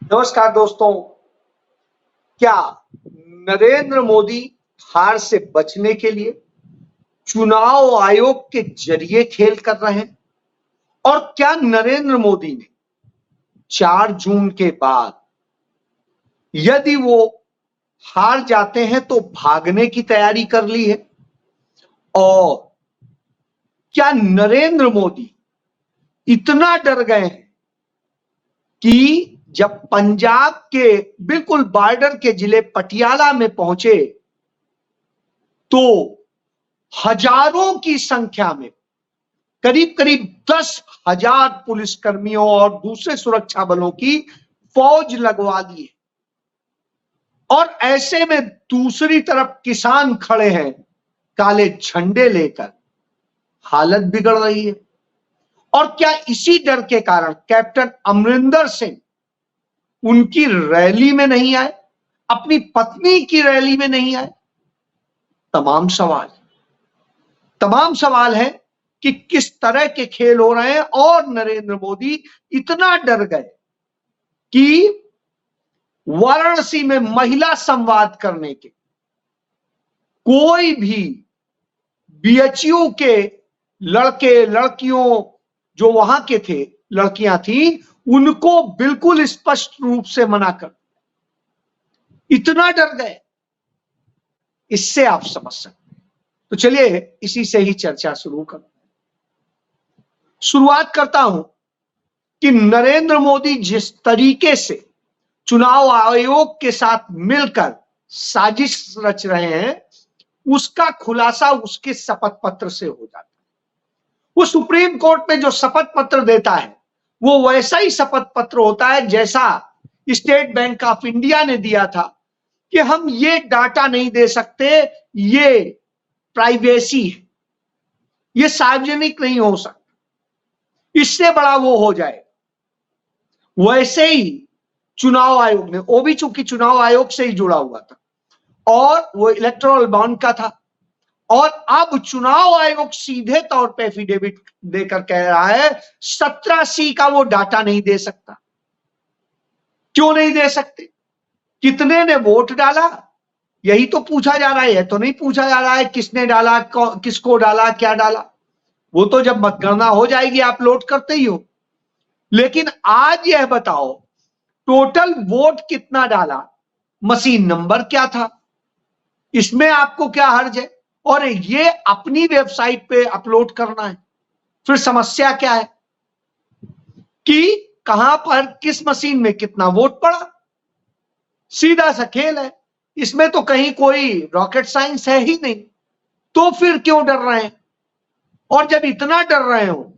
नमस्कार दोस्तों। क्या नरेंद्र मोदी हार से बचने के लिए चुनाव आयोग के जरिए खेल कर रहे हैं? और क्या नरेंद्र मोदी ने 4 जून के बाद यदि वो हार जाते हैं तो भागने की तैयारी कर ली है? और क्या नरेंद्र मोदी इतना डर गए हैं कि जब पंजाब के बिल्कुल बॉर्डर के जिले पटियाला में पहुंचे तो हजारों की संख्या में करीब करीब 10,000 पुलिसकर्मियों और दूसरे सुरक्षा बलों की फौज लगवा दी है। और ऐसे में दूसरी तरफ किसान खड़े हैं काले झंडे लेकर। हालत बिगड़ रही है। और क्या इसी डर के कारण कैप्टन अमरिंदर सिंह उनकी रैली में नहीं आए, अपनी पत्नी की रैली में नहीं आए? तमाम सवाल है कि किस तरह के खेल हो रहे हैं। और नरेंद्र मोदी इतना डर गए कि वाराणसी में महिला संवाद करने के कोई भी बीएचयू के लड़के लड़कियों जो वहां के थे, लड़कियां थी, उनको बिल्कुल स्पष्ट रूप से मना कर, इतना डर गए। इससे आप समझ सकते हैं। तो चलिए इसी से ही चर्चा शुरुआत करता हूं कि नरेंद्र मोदी जिस तरीके से चुनाव आयोग के साथ मिलकर साजिश रच रहे हैं, उसका खुलासा उसके शपथ पत्र से हो जाता है। वो सुप्रीम कोर्ट में जो शपथ पत्र देता है वो वैसा ही शपथ पत्र होता है जैसा स्टेट बैंक ऑफ इंडिया ने दिया था कि हम ये डाटा नहीं दे सकते, ये प्राइवेसी है, ये सार्वजनिक नहीं हो सकता, इससे बड़ा वो हो जाए। वैसे ही चुनाव आयोग ने, वो भी चूंकि चुनाव आयोग से ही जुड़ा हुआ था और वो इलेक्टोरल बॉन्ड का था, और अब चुनाव आयोग सीधे तौर पे एफिडेविट देकर कह रहा है 17C का वो डाटा नहीं दे सकता। क्यों नहीं दे सकते? कितने ने वोट डाला, यही तो पूछा जा रहा है। तो नहीं पूछा जा रहा है किसने डाला, किसको डाला, क्या डाला। वो तो जब मतगणना हो जाएगी आप लोड करते ही हो। लेकिन आज यह बताओ टोटल वोट कितना डाला, मशीन नंबर क्या था, इसमें आपको क्या हर्ज है? और ये अपनी वेबसाइट पे अपलोड करना है। फिर समस्या क्या है कि कहां पर किस मशीन में कितना वोट पड़ा, सीधा सा खेल है। इसमें तो कहीं कोई रॉकेट साइंस है ही नहीं। तो फिर क्यों डर रहे हैं? और जब इतना डर रहे हो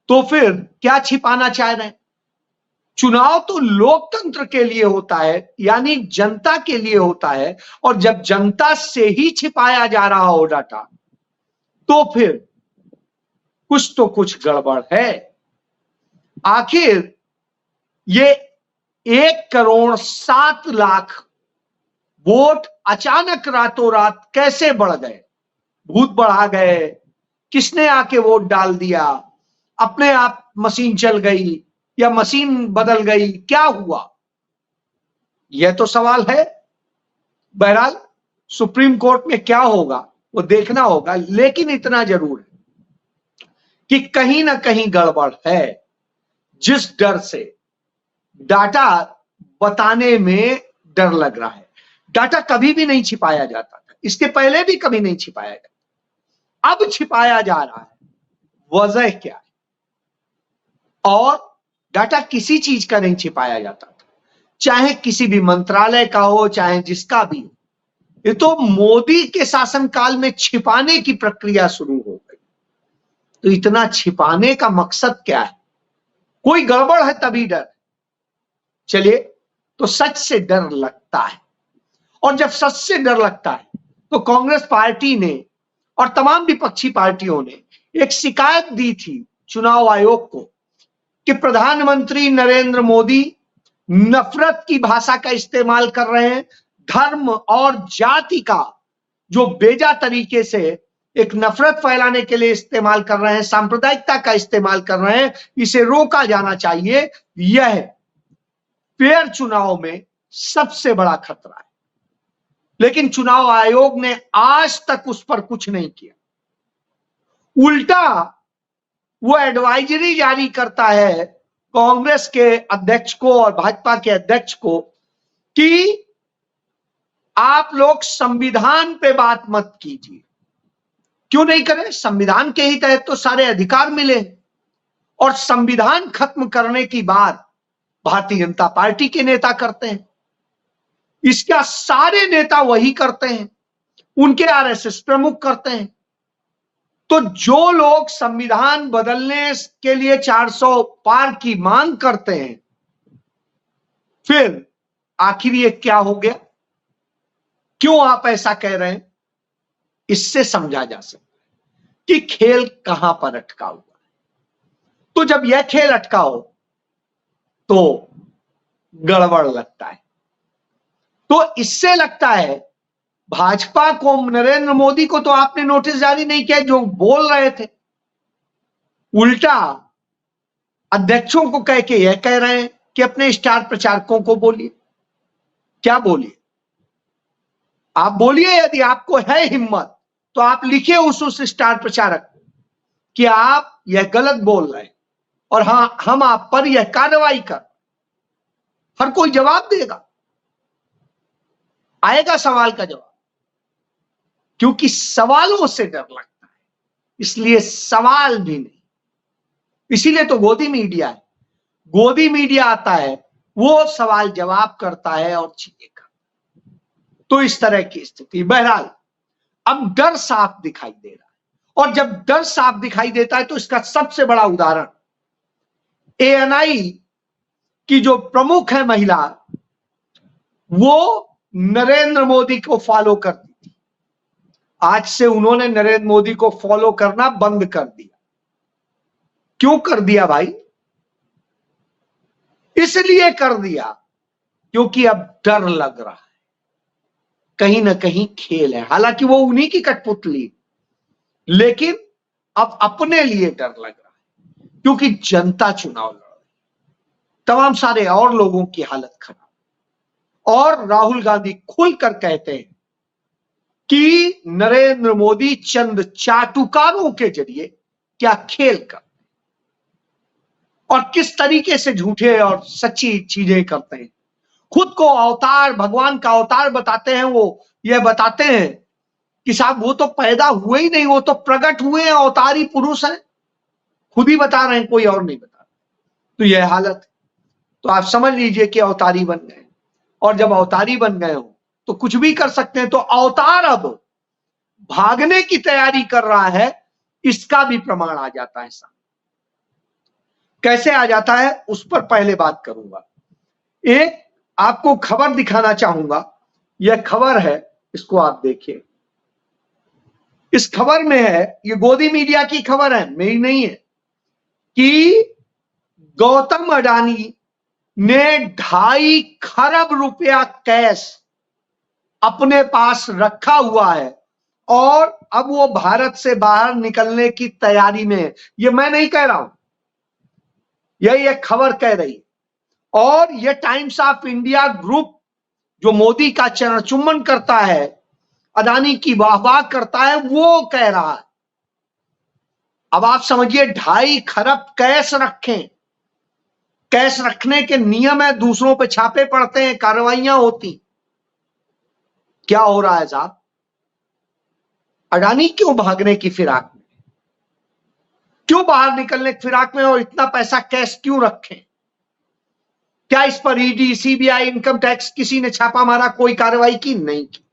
तो फिर क्या छिपाना चाह रहे हैं? चुनाव तो लोकतंत्र के लिए होता है, यानी जनता के लिए होता है। और जब जनता से ही छिपाया जा रहा हो डाटा तो फिर कुछ गड़बड़ है। आखिर ये 1,07,00,000 वोट अचानक रातों रात कैसे बढ़ गए? भूत बढ़ा गए? किसने आके वोट डाल दिया? अपने आप मशीन चल गई या मशीन बदल गई? क्या हुआ? यह तो सवाल है। बहरहाल सुप्रीम कोर्ट में क्या होगा वो देखना होगा। लेकिन इतना जरूर है कि कहीं ना कहीं गड़बड़ है, जिस डर से डाटा बताने में डर लग रहा है। डाटा कभी भी नहीं छिपाया जाता था, इसके पहले भी कभी नहीं छिपाया जाता, अब छिपाया जा रहा है। वजह क्या है? और डाटा किसी चीज का नहीं छिपाया जाता था, चाहे किसी भी मंत्रालय का हो, चाहे जिसका भी हो। ये तो मोदी के शासनकाल में छिपाने की प्रक्रिया शुरू हो गई। तो इतना छिपाने का मकसद क्या है? कोई गड़बड़ है तभी डर। चलिए, तो सच से डर लगता है। और जब सच से डर लगता है तो कांग्रेस पार्टी ने और तमाम विपक्षी पार्टियों ने एक शिकायत दी थी चुनाव आयोग को कि प्रधानमंत्री नरेंद्र मोदी नफरत की भाषा का इस्तेमाल कर रहे हैं, धर्म और जाति का जो बेजा तरीके से एक नफरत फैलाने के लिए इस्तेमाल कर रहे हैं, सांप्रदायिकता का इस्तेमाल कर रहे हैं, इसे रोका जाना चाहिए। यह फेयर चुनाव में सबसे बड़ा खतरा है। लेकिन चुनाव आयोग ने आज तक उस पर कुछ नहीं किया। उल्टा वो एडवाइजरी जारी करता है कांग्रेस के अध्यक्ष को और भाजपा के अध्यक्ष को कि आप लोग संविधान पे बात मत कीजिए। क्यों नहीं करें? संविधान के ही तहत तो सारे अधिकार मिले और संविधान खत्म करने की बात भारतीय जनता पार्टी के नेता करते हैं। इसका सारे नेता वही करते हैं, उनके आरएसएस प्रमुख करते हैं। तो जो लोग संविधान बदलने के लिए 400 पार की मांग करते हैं, फिर आखिर ये क्या हो गया? क्यों आप ऐसा कह रहे हैं? इससे समझा जा सकता है कि खेल कहां पर अटका हुआ है। तो जब यह खेल अटका हो तो गड़बड़ लगता है। तो इससे लगता है भाजपा को, नरेंद्र मोदी को तो आपने नोटिस जारी नहीं किया जो बोल रहे थे, उल्टा अध्यक्षों को कह के यह कह रहे हैं कि अपने स्टार प्रचारकों को बोलिए। क्या बोलिए? आप बोलिए, यदि आपको है हिम्मत तो आप लिखिए उस स्टार प्रचारक कि आप यह गलत बोल रहे हैं और हां, हम आप पर यह कार्रवाई कर। हर कोई जवाब देगा, आएगा सवाल का जवाब, क्योंकि सवालों से डर लगता है, इसलिए सवाल भी नहीं। इसीलिए तो गोदी मीडिया है। गोदी मीडिया आता है, वो सवाल जवाब करता है और चीजें करता है। तो इस तरह की स्थिति। बहरहाल अब डर साफ दिखाई दे रहा है, और जब डर साफ दिखाई देता है तो इसका सबसे बड़ा उदाहरण एएनआई की जो प्रमुख है महिला, वो नरेंद्र मोदी को फॉलो करती थी। आज से उन्होंने नरेंद्र मोदी को फॉलो करना बंद कर दिया। क्यों कर दिया भाई? इसलिए कर दिया क्योंकि अब डर लग रहा है, कहीं ना कहीं खेल है। हालांकि वो उन्हीं की कठपुतली, लेकिन अब अपने लिए डर लग रहा है, क्योंकि जनता चुनाव लड़ रही, तमाम सारे और लोगों की हालत खराब। और राहुल गांधी खुलकर कहते हैं कि नरेंद्र मोदी चंद चाटुकारों के जरिए क्या खेल कर और किस तरीके से झूठे और सच्ची चीजें करते हैं। खुद को अवतार, भगवान का अवतार बताते हैं। वो ये बताते हैं कि साहब वो तो पैदा हुए ही नहीं, वो तो प्रकट हुए हैं, अवतारी पुरुष हैं। खुद ही बता रहे हैं, कोई और नहीं बता रहा। तो यह हालत है। तो आप समझ लीजिए कि अवतारी बन गए, और जब अवतारी बन गए हो तो कुछ भी कर सकते हैं। तो अवतार अब भागने की तैयारी कर रहा है, इसका भी प्रमाण आ जाता है सामने। कैसे आ जाता है उस पर पहले बात करूंगा। एक आपको खबर दिखाना चाहूंगा। यह खबर है, इसको आप देखिए। इस खबर में है, ये गोदी मीडिया की खबर है, मेरी नहीं है, कि गौतम अडानी ने 2.5 खरब रुपया कैश अपने पास रखा हुआ है और अब वो भारत से बाहर निकलने की तैयारी में है। ये मैं नहीं कह रहा हूं, यही एक खबर कह रही है। और ये टाइम्स ऑफ इंडिया ग्रुप जो मोदी का चरण चुम्बन करता है, अडानी की वाहवाह करता है, वो कह रहा है। अब आप समझिए, 2.5 खरब कैश रखें। कैश रखने के नियम है, दूसरों पे छापे पड़ते हैं, कार्रवाइयां होती। क्या हो रहा है साहब? अडानी क्यों भागने की फिराक में, क्यों बाहर निकलने की फिराक में, और इतना पैसा कैश क्यों रखें? क्या इस पर ईडी, सीबीआई, इनकम टैक्स किसी ने छापा मारा? कोई कार्रवाई की? नहीं की।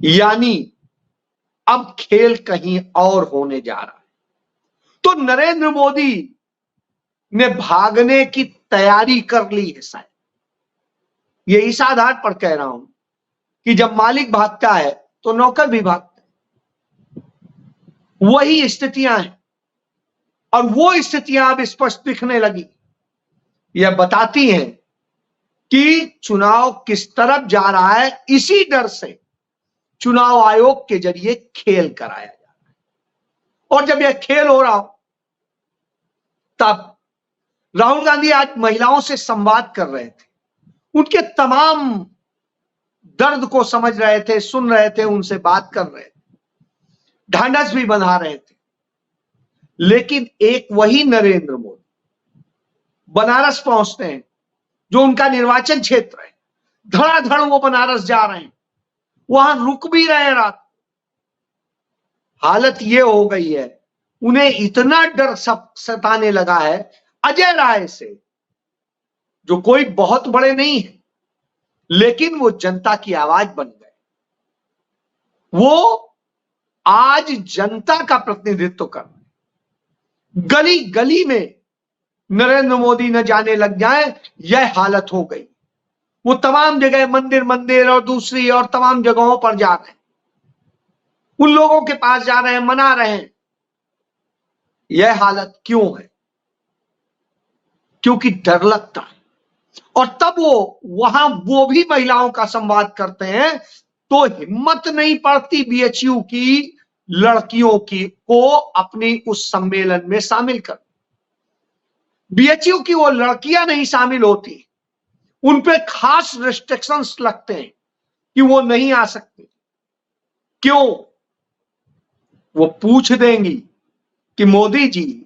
यानी अब खेल कहीं और होने जा रहा है। तो नरेंद्र मोदी ने भागने की तैयारी कर ली है शायद। ये इस आधार पर कह रहा हूं कि जब मालिक भागता है तो नौकर भी भागता है। वही स्थितियां हैं, और वो स्थितियां अब स्पष्ट दिखने लगी। यह बताती हैं कि चुनाव किस तरफ जा रहा है। इसी डर से चुनाव आयोग के जरिए खेल कराया जा रहा है। और जब यह खेल हो रहा हो, तब राहुल गांधी आज महिलाओं से संवाद कर रहे थे, उनके तमाम दर्द को समझ रहे थे, सुन रहे थे, उनसे बात कर रहे थे, ढांढस भी बंधा रहे थे। लेकिन एक वही नरेंद्र मोदी बनारस पहुंचते हैं, जो उनका निर्वाचन क्षेत्र है, धड़ाधड़ वो बनारस जा रहे हैं, वहां रुक भी रहे हैं रात। हालत ये हो गई है, उन्हें इतना डर सब सताने लगा है अजय राय से, जो कोई बहुत बड़े नहीं है, लेकिन वो जनता की आवाज बन गए। वो आज जनता का प्रतिनिधित्व कर रहे हैं। गली गली में नरेंद्र मोदी न जाने लग जाए, यह हालत हो गई। वो तमाम जगह मंदिर मंदिर और दूसरी और तमाम जगहों पर जा रहे हैं, उन लोगों के पास जा रहे हैं, मना रहे हैं। यह हालत क्यों है? क्योंकि डर लगता है। और तब वो वहां वो भी महिलाओं का संवाद करते हैं, तो हिम्मत नहीं पड़ती बीएचयू की लड़कियों की को अपनी उस सम्मेलन में शामिल कर। बीएचयू की वो लड़कियां नहीं शामिल होती, उन पे खास रिस्ट्रिक्शंस लगते हैं कि वो नहीं आ सकती। क्यों? वो पूछ देंगी कि मोदी जी,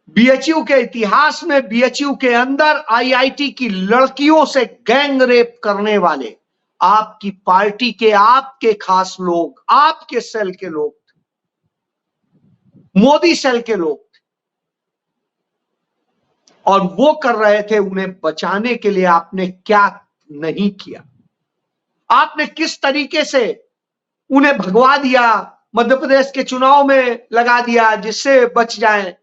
बीएचयू के इतिहास में बीएचयू के अंदर आईआईटी की लड़कियों से गैंग रेप करने वाले आपकी पार्टी के, आपके खास लोग, आपके सेल के लोग थे, मोदी सेल के लोग थे, और वो कर रहे थे। उन्हें बचाने के लिए आपने क्या नहीं किया? आपने किस तरीके से उन्हें भगवा दिया, मध्य प्रदेश के चुनाव में लगा दिया जिससे बच जाएं।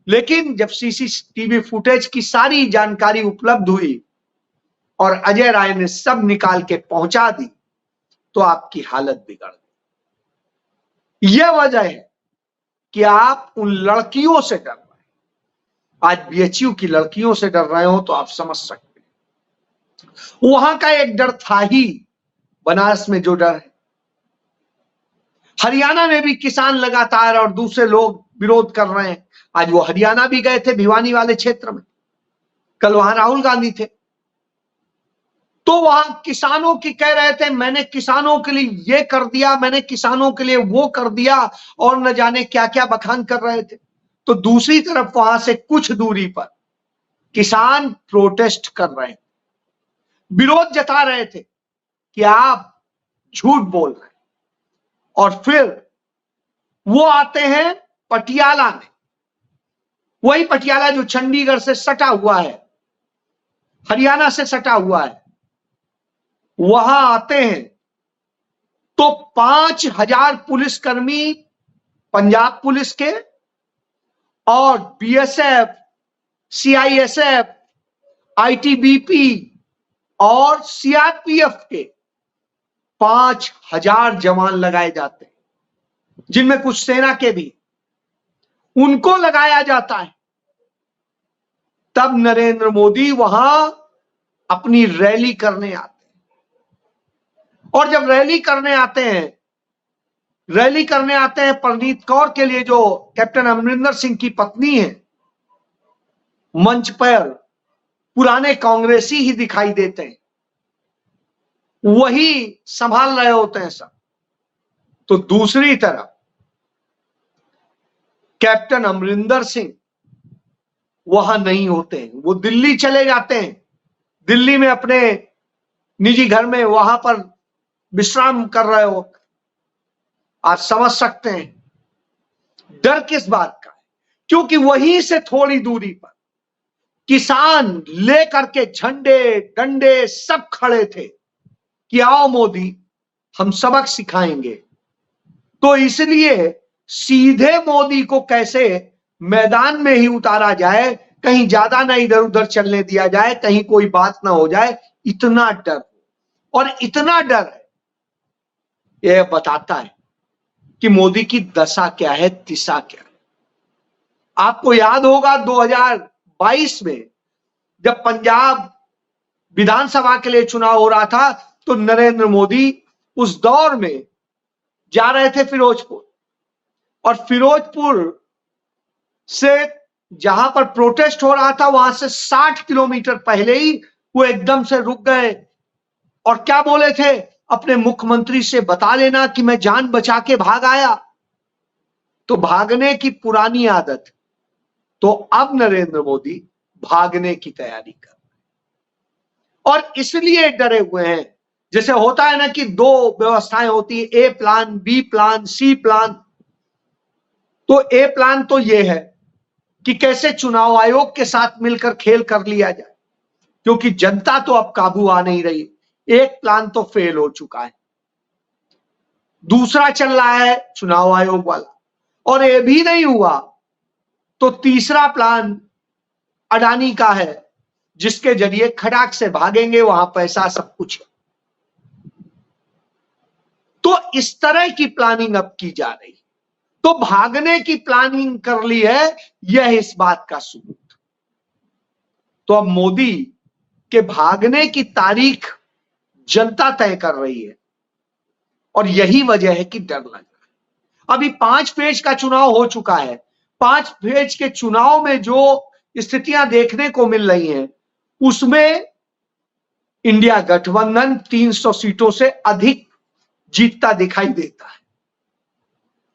लेकिन जब सीसीटीवी फुटेज की सारी जानकारी उपलब्ध हुई और अजय राय ने सब निकाल के पहुंचा दी, तो आपकी हालत बिगड़ गई। यह वजह है कि आप उन लड़कियों से डर रहे हैं। आज बीएचयू की लड़कियों से डर रहे हो तो आप समझ सकते हैं। वहां का एक डर था ही, बनारस में जो डर है। हरियाणा में भी किसान लगातार और दूसरे लोग विरोध कर रहे हैं। आज वो हरियाणा भी गए थे, भिवानी वाले क्षेत्र में। कल वहां राहुल गांधी थे, तो वहां किसानों की कह रहे थे, मैंने किसानों के लिए ये कर दिया, मैंने किसानों के लिए वो कर दिया, और न जाने क्या क्या बखान कर रहे थे। तो दूसरी तरफ वहां से कुछ दूरी पर किसान प्रोटेस्ट कर रहे हैं, विरोध जता रहे थे कि आप झूठ बोल रहे हैं। और फिर वो आते हैं पटियाला में, वही पटियाला जो चंडीगढ़ से सटा हुआ है, हरियाणा से सटा हुआ है। वहां आते हैं तो 5,000 पुलिसकर्मी पंजाब पुलिस के और बीएसएफ, सीआईएसएफ, आईटीबीपी और सीआरपीएफ के 5,000 जवान लगाए जाते हैं, जिनमें कुछ सेना के भी, उनको लगाया जाता है। तब नरेंद्र मोदी वहां अपनी रैली करने आते हैं। और जब रैली करने आते हैं परनीत कौर के लिए, जो कैप्टन अमरिंदर सिंह की पत्नी है, मंच पर पुराने कांग्रेसी ही दिखाई देते हैं, वही संभाल रहे होते हैं सब। तो दूसरी तरफ कैप्टन अमरिंदर सिंह वहां नहीं होते हैं, वो दिल्ली चले जाते हैं। दिल्ली में अपने निजी घर में वहां पर विश्राम कर रहे हो। आप समझ सकते हैं डर किस बात का है, क्योंकि वहीं से थोड़ी दूरी पर किसान लेकर के झंडे डंडे सब खड़े थे कि आओ मोदी, हम सबक सिखाएंगे। तो इसलिए सीधे मोदी को कैसे मैदान में ही उतारा जाए, कहीं ज्यादा ना इधर उधर चलने दिया जाए, कहीं कोई बात ना हो जाए, इतना डर। और इतना डर है, यह बताता है कि मोदी की दशा क्या है, दिशा क्या है। आपको याद होगा 2022 में जब पंजाब विधानसभा के लिए चुनाव हो रहा था, तो नरेंद्र मोदी उस दौर में जा रहे थे फिरोजपुर, और फिरोजपुर से जहां पर प्रोटेस्ट हो रहा था वहां से 60 किलोमीटर पहले ही वो एकदम से रुक गए और क्या बोले थे, अपने मुख्यमंत्री से बता लेना कि मैं जान बचा के भाग आया। तो भागने की पुरानी आदत, तो अब नरेंद्र मोदी भागने की तैयारी कर रहे हैं और इसलिए डरे हुए हैं। जैसे होता है ना कि दो व्यवस्थाएं होती है, ए प्लान, बी प्लान, सी प्लान। तो ए प्लान तो यह है कि कैसे चुनाव आयोग के साथ मिलकर खेल कर लिया जाए, क्योंकि जनता तो अब काबू आ नहीं रही। एक प्लान तो फेल हो चुका है, दूसरा चल रहा है चुनाव आयोग वाला, और ये भी नहीं हुआ तो तीसरा प्लान अडानी का है, जिसके जरिए खटाक से भागेंगे, वहां पैसा सब कुछ है। तो इस तरह की प्लानिंग अब की जा रही है। तो भागने की प्लानिंग कर ली है, यह इस बात का सबूत। तो अब मोदी के भागने की तारीख जनता तय कर रही है और यही वजह है कि डर लग रहा है। अभी 5 फेज का चुनाव हो चुका है। 5 फेज के चुनाव में जो स्थितियां देखने को मिल रही हैं, उसमें इंडिया गठबंधन 300 सीटों से अधिक जीतता दिखाई देता है।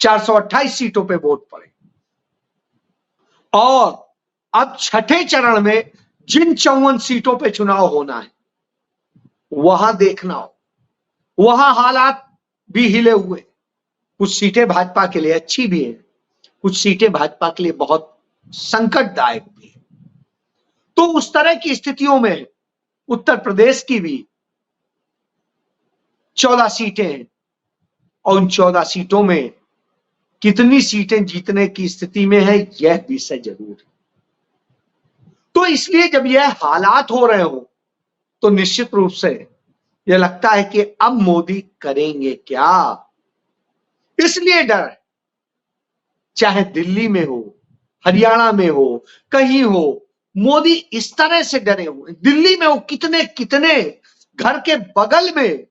428 सीटों पे वोट पड़े और अब छठे चरण में जिन 54 सीटों पे चुनाव होना है, वहां देखना हो, वहां हालात भी हिले हुए। कुछ सीटें भाजपा के लिए अच्छी भी है, कुछ सीटें भाजपा के लिए बहुत संकटदायक भी है। तो उस तरह की स्थितियों में उत्तर प्रदेश की भी 14 सीटें हैं और उन 14 सीटों में कितनी सीटें जीतने की स्थिति में है, यह विषय जरूर है। तो इसलिए जब यह हालात हो रहे हो तो निश्चित रूप से यह लगता है कि अब मोदी करेंगे क्या। इसलिए डर है, चाहे दिल्ली में हो, हरियाणा में हो, कहीं हो, मोदी इस तरह से डरे हुए। दिल्ली में वो कितने कितने घर के बगल में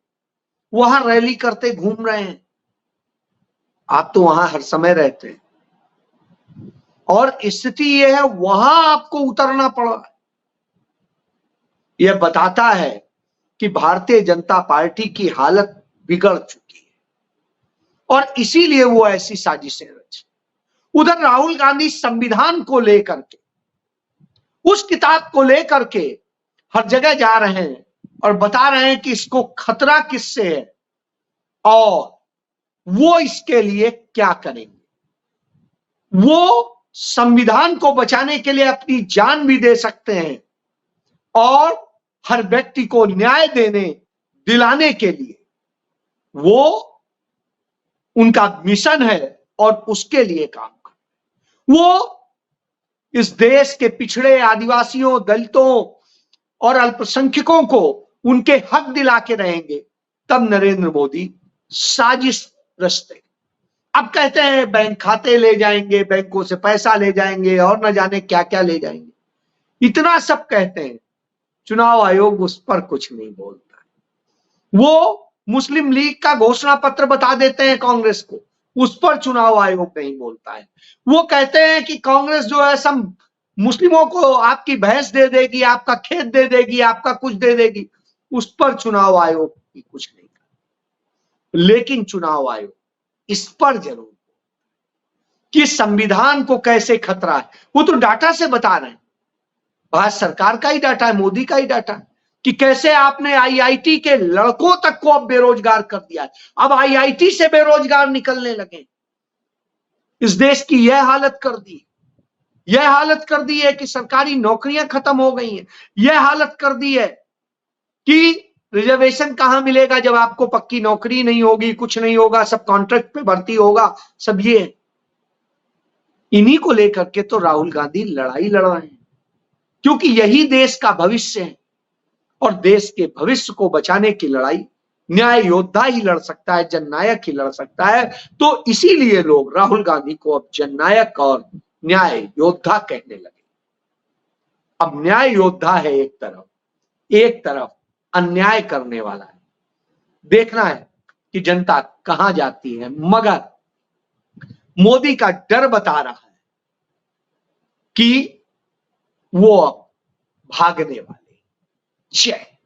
वहां रैली करते घूम रहे हैं। आप तो वहां हर समय रहते हैं और स्थिति यह है, वहां आपको उतरना पड़ा। यह बताता है कि भारतीय जनता पार्टी की हालत बिगड़ चुकी है और इसीलिए वो ऐसी साजिशें रची। उधर राहुल गांधी संविधान को लेकर के, उस किताब को लेकर के हर जगह जा रहे हैं और बता रहे हैं कि इसको खतरा किससे है और वो इसके लिए क्या करेंगे। वो संविधान को बचाने के लिए अपनी जान भी दे सकते हैं और हर व्यक्ति को न्याय दिलाने के लिए वो उनका मिशन है और उसके लिए काम कर। वो इस देश के पिछड़े आदिवासियों, दलितों और अल्पसंख्यकों को उनके हक दिला के रहेंगे, तब नरेंद्र मोदी साजिश रचते। अब कहते हैं बैंक खाते ले जाएंगे, बैंकों से पैसा ले जाएंगे और न जाने क्या क्या ले जाएंगे। इतना सब कहते हैं, चुनाव आयोग उस पर कुछ नहीं बोलता। वो मुस्लिम लीग का घोषणा पत्र बता देते हैं कांग्रेस को, उस पर चुनाव आयोग नहीं बोलता है। वो कहते हैं कि कांग्रेस जो है सब मुस्लिमों को आपकी भैंस दे देगी, आपका खेत दे देगी, आपका कुछ दे देगी, उस पर चुनाव आयोग की कुछ नहीं करता। लेकिन चुनाव आयोग इस पर जरूर कि संविधान को कैसे खतरा है। वो तो डाटा से बता रहे हैं, भारत सरकार का ही डाटा है, मोदी का ही डाटा है कि कैसे आपने आईआईटी के लड़कों तक को अब बेरोजगार कर दिया है। अब आईआईटी से बेरोजगार निकलने लगे। इस देश की यह हालत कर दी, यह हालत कर दी है कि सरकारी नौकरियां खत्म हो गई हैं। यह हालत कर दी है कि रिजर्वेशन कहां मिलेगा जब आपको पक्की नौकरी नहीं होगी, कुछ नहीं होगा, सब कॉन्ट्रैक्ट पे भर्ती होगा, सब ये है। इन्हीं को लेकर के तो राहुल गांधी लड़ाई लड़ रहे हैं, क्योंकि यही देश का भविष्य है और देश के भविष्य को बचाने की लड़ाई न्याय योद्धा ही लड़ सकता है, जननायक ही लड़ सकता है। तो इसीलिए लोग राहुल गांधी को अब जननायक और न्याय योद्धा कहने लगे। अब न्याय योद्धा है एक तरफ अन्याय करने वाला है। देखना है कि जनता कहां जाती है, मगर मोदी का डर बता रहा है कि वो अब भागने वाले। जय